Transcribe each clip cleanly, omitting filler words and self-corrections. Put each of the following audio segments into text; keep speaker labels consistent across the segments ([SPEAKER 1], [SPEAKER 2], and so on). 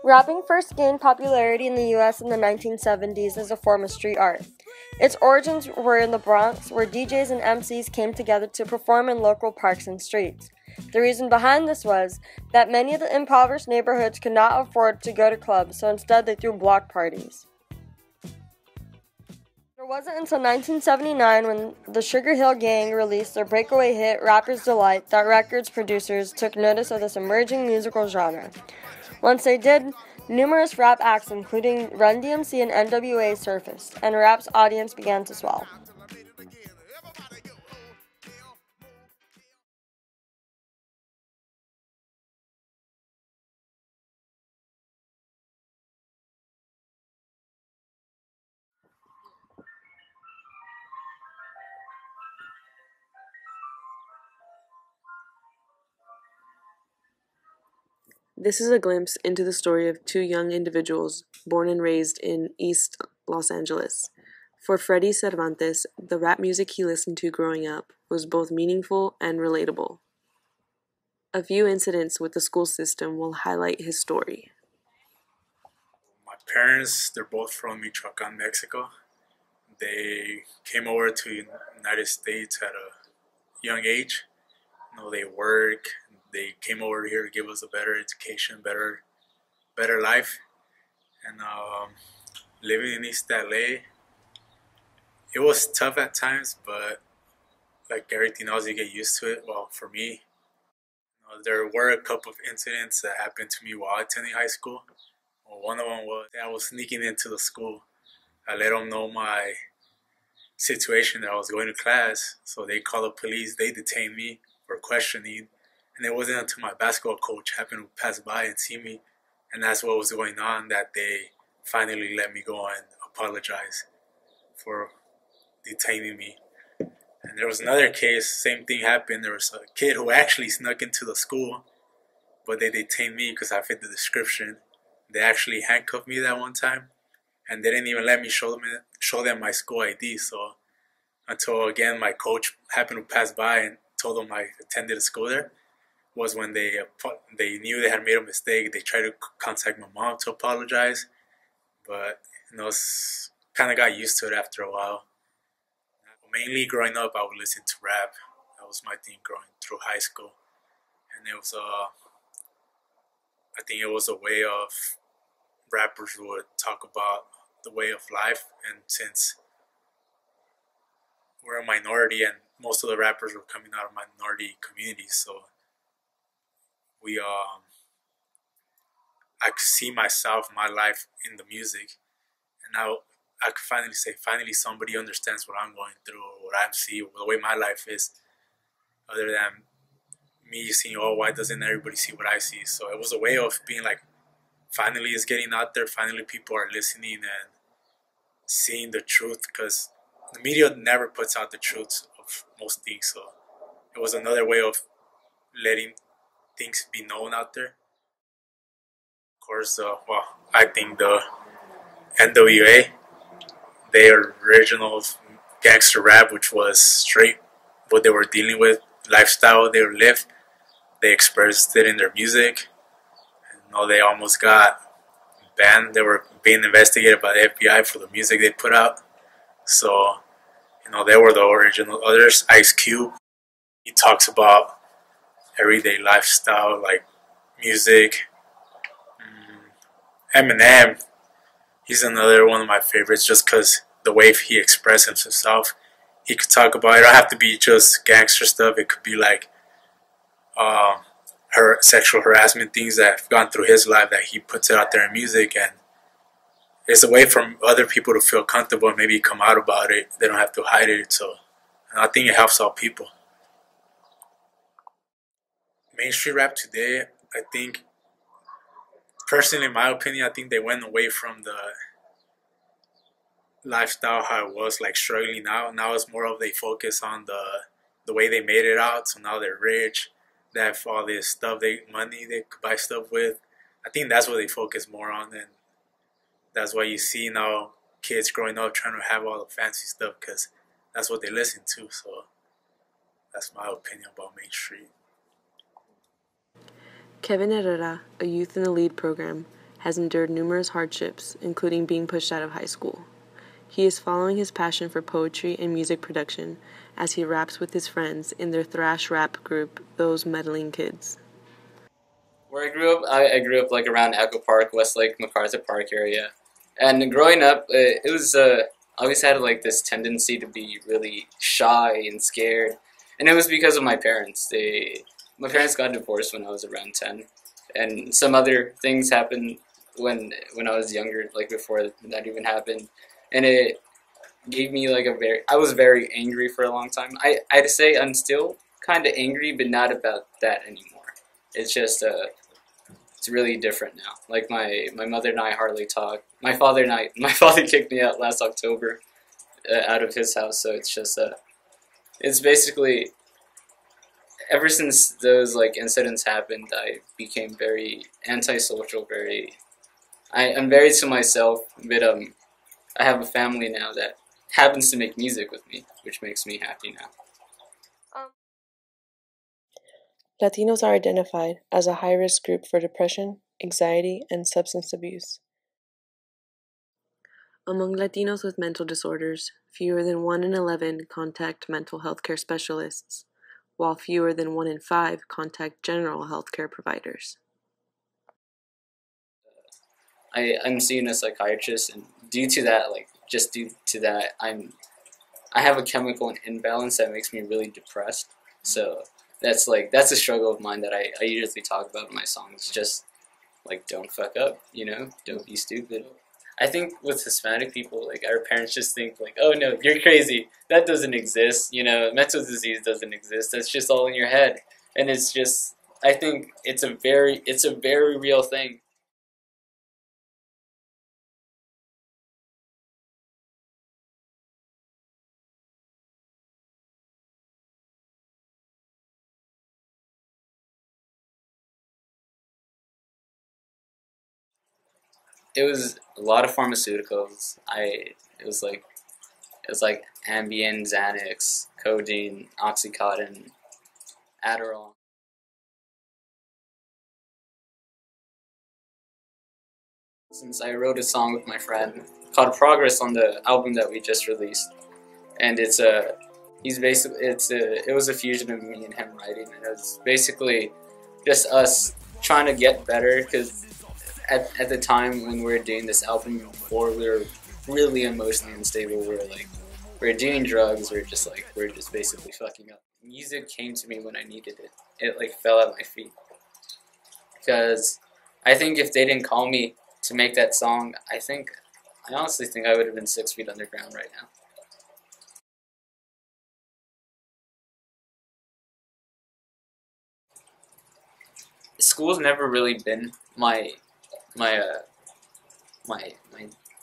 [SPEAKER 1] Rapping first gained popularity in the US in the 1970s as a form of street art. Its origins were in the Bronx, where DJs and MCs came together to perform in local parks and streets. The reason behind this was that many of the impoverished neighborhoods could not afford to go to clubs, so instead they threw block parties. It wasn't until 1979, when the Sugar Hill Gang released their breakaway hit Rapper's Delight, that records producers took notice of this emerging musical genre. Once they did, numerous rap acts including Run DMC and NWA surfaced, and rap's audience began to swell.
[SPEAKER 2] This is a glimpse into the story of two young individuals born and raised in East Los Angeles. For Freddie Cervantes, the rap music he listened to growing up was both meaningful and relatable. A few incidents with the school system will highlight his story.
[SPEAKER 3] My parents, they're both from Michoacan, Mexico. They came over to the United States at a young age. They work. They came over here to give us a better education, better life. And living in East LA, it was tough at times, but like everything else, you get used to it. Well, for me, there were a couple of incidents that happened to me while attending high school. Well, one of them was I was sneaking into the school. I let them know my situation that I was going to class, so they called the police. They detained me for questioning. And it wasn't until my basketball coach happened to pass by and see me, and that's what was going on, that they finally let me go and apologize for detaining me. And there was another case, same thing happened. There was a kid who actually snuck into the school, but they detained me because I fit the description. They actually handcuffed me that one time, and they didn't even let me show them my school ID. So until again my coach happened to pass by and told them I attended a school there, was when they knew they had made a mistake. They tried to contact my mom to apologize, but kind of got used to it after a while. Mainly growing up, I would listen to rap. That was my thing growing through high school, and it was I think it was a way of rappers who would talk about the way of life, and since we're a minority and most of the rappers were coming out of minority communities, so I could see myself, my life in the music, and now I could finally say, finally somebody understands what I'm going through, or what I'm seeing, the way my life is, other than me seeing, oh, why doesn't everybody see what I see? So it was a way of being like, finally it's getting out there, finally people are listening and seeing the truth, because the media never puts out the truth of most things, so it was another way of letting things be known out there. Of course, I think the NWA, their original gangster rap, which was straight what they were dealing with, lifestyle they lived, they expressed it in their music. They almost got banned. They were being investigated by the FBI for the music they put out. So, they were the original. Others, Ice Cube, he talks about everyday lifestyle, like music. Eminem, he's another one of my favorites, just because the way he expresses himself. He could talk about it. Don't have to be just gangster stuff. It could be like her sexual harassment, things that have gone through his life, that he puts it out there in music, and it's a way for other people to feel comfortable and maybe come out about it. They don't have to hide it. So I think it helps all people. Mainstream rap today, I think, personally, in my opinion, I think they went away from the lifestyle how it was, like struggling now. Now it's more of they focus on the way they made it out. So now they're rich, they have all this stuff, money they could buy stuff with. I think that's what they focus more on, and that's why you see now kids growing up trying to have all the fancy stuff, because that's what they listen to. So that's my opinion about Main Street.
[SPEAKER 2] Kevin Herrera, a youth in the lead program, has endured numerous hardships, including being pushed out of high school. He is following his passion for poetry and music production as he raps with his friends in their thrash rap group, Those Meddling Kids.
[SPEAKER 4] Where I grew up like around Echo Park, Westlake, MacArthur Park area. And growing up, it was I always had like this tendency to be really shy and scared, and it was because of my parents. My parents got divorced when I was around 10, and some other things happened when I was younger, like before that even happened, and it gave me like I was very angry for a long time. I'd say I'm still kind of angry, but not about that anymore. It's just it's really different now. Like my mother and I hardly talk. My father kicked me out last October out of his house. So it's just it's basically ever since those like incidents happened, I became very antisocial. I'm very to myself. But I have a family now that happens to make music with me, which makes me happy now.
[SPEAKER 2] Latinos are identified as a high-risk group for depression, anxiety, and substance abuse. Among Latinos with mental disorders, fewer than 1 in 11 contact mental health care specialists, while fewer than 1 in 5 contact general health care providers.
[SPEAKER 4] I'm seeing a psychiatrist, and due to that, I have a chemical imbalance that makes me really depressed. So that's a struggle of mine that I usually talk about in my songs. Just like, don't fuck up, don't be stupid. I think with Hispanic people, like, our parents just think like, oh no, you're crazy. That doesn't exist. Mental disease doesn't exist. That's just all in your head. And it's just, I think it's a very real thing. It was a lot of pharmaceuticals. It was like Ambien, Xanax, codeine, Oxycontin, Adderall. Since I wrote a song with my friend called Progress on the album that we just released, and it was a fusion of me and him writing, and it was basically just us trying to get better, because at the time when we were doing this album before, we were really emotionally unstable. We were doing drugs. We were just basically fucking up. Music came to me when I needed it. It like fell at my feet, because I think if they didn't call me to make that song, I honestly think I would have been 6 feet underground right now. School's never really been my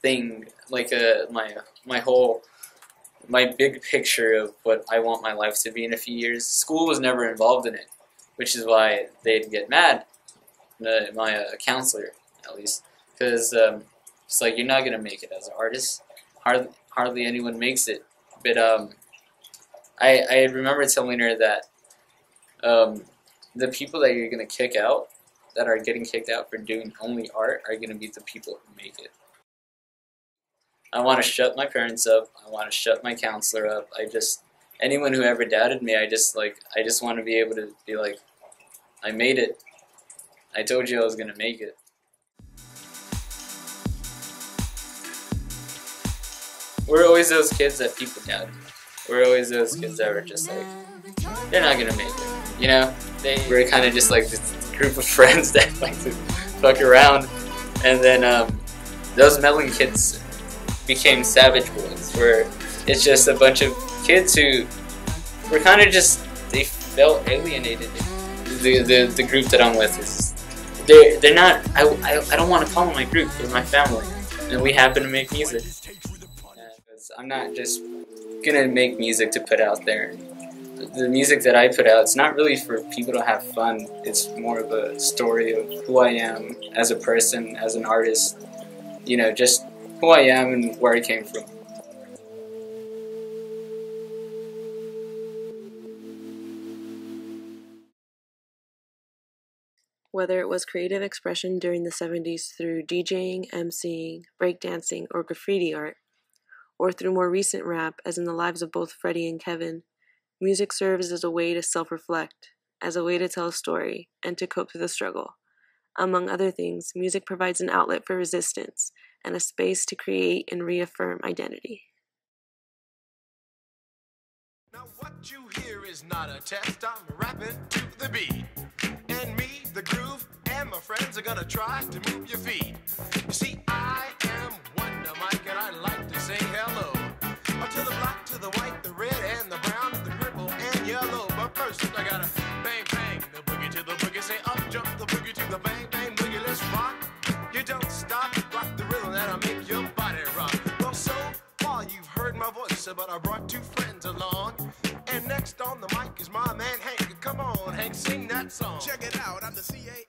[SPEAKER 4] thing, like my big picture of what I want my life to be in a few years. School was never involved in it, which is why they'd get mad. My counselor, at least, because it's like, you're not gonna make it as an artist. Hardly anyone makes it. But I remember telling her that the people that you're gonna kick out, that are getting kicked out for doing only art, are gonna be the people who make it. I want to shut my parents up. I want to shut my counselor up. Anyone who ever doubted me, I just want to be able to be like, I made it. I told you I was gonna make it. We're always those kids that people doubted. We're always those kids that were just like, they're not gonna make it. We're kind of just like this group of friends that like to fuck around, and then those meddling kids became Savage Boys, where it's just a bunch of kids who were kind of they felt alienated. The group that I'm with they're not, I don't want to call them my group, they're my family, and we happen to make music. I'm not just gonna make music to put out there. The music that I put out, it's not really for people to have fun. It's more of a story of who I am as a person, as an artist, just who I am and where I came from.
[SPEAKER 2] Whether it was creative expression during the 70s through DJing, MCing, breakdancing, or graffiti art, or through more recent rap, as in the lives of both Freddie and Kevin, music serves as a way to self-reflect, as a way to tell a story, and to cope with the struggle. Among other things, music provides an outlet for resistance and a space to create and reaffirm identity.
[SPEAKER 5] Now what you hear is not a test, I'm rapping to the beat. And me, the groove, and my friends are gonna try to move your feet. You see, I am Wonder Mike, and I like to say hello. To the black, to the white, the red, and the brown, the purple, and yellow. But first, I gotta bang, bang, the boogie to the boogie. Say up, jump the boogie to the bang, bang, boogie. Let's rock. You don't stop, rock the rhythm that'll make your body rock. Well, so far you've heard my voice, but I brought two friends along. And next on the mic is my man Hank. Come on, Hank, sing that song.
[SPEAKER 6] Check it out, I'm the CA